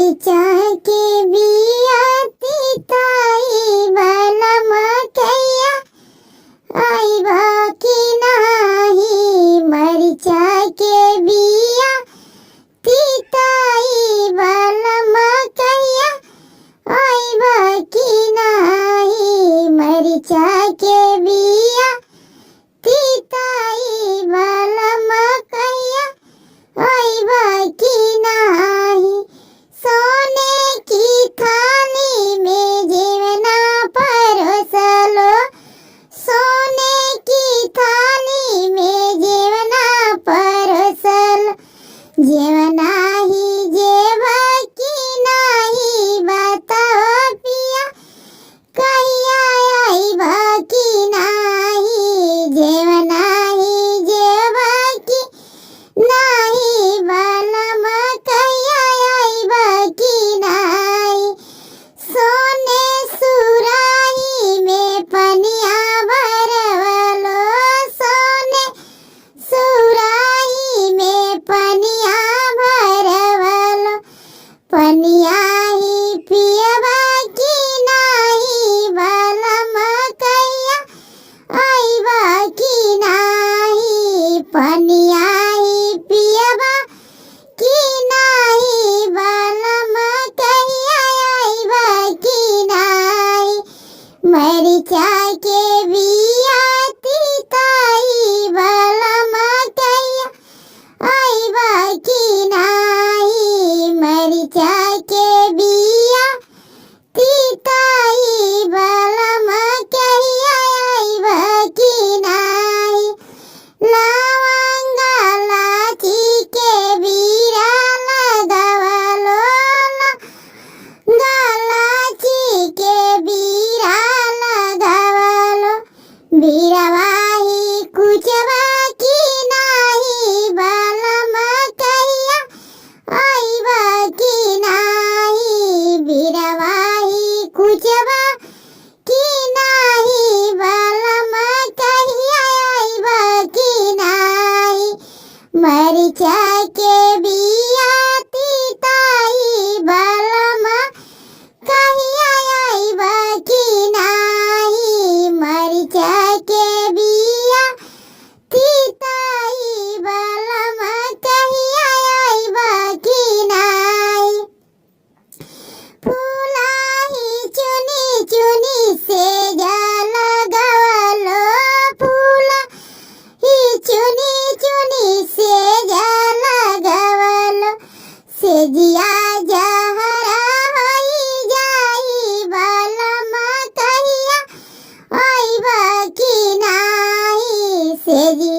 मरीचा के बिया तिताई वाला मकैया आइबा कि नाही। मरीचा के बिया तिताई वाला मकैया आइबा कि नाही। मरीचा के बिया तिताई वाला मकैया आइबा कि नाही। सोने की थाली में जेवना परोसलो, सोने की थाली में जेवना परोसलो। जेवना ही जेवा कि नाही बताओ पिया कहिया आइबा कि नाही। जेवना ही जेवा कि नाही वाला मकैया आइबा कि नाही। सोने सुराही में पनिया भरवलो, सोने सुराही में पनिया भरवलो। पनिया ही पियबा कि नाही वाला मकैया आइबा कि नाही। पनिया ही पियबा कि नाही वाला मकैया आइबा कि नाही। मरीचा के बिया तिताई वाला मकैया आइबा कि नाही। मरीचा के बिया तिताई वाला मकैया आइबा कि नाही। लवंगा लाची के बीरा लगावलो, लाची के बीरा लगावलो। बीरवाही कुचबा कि नाही वाला मकैया आइबा कि नाही। बीरवाही कुचबा कि नाही वाला मकैया आइबा कि नाही। मरीचा के बिया तिताई वाला मकैया आइबा कि नाही। मरीचा के बिया तिताई वाला मकैया आइबा कि नाही। फूलाही चुनी चुनी से जा लगावलो, फूलाही चुनी चुनी से जा लगावलो। सेजिया जहरा होई जाई वाला मकैया आइबा कि नाही। सेजिया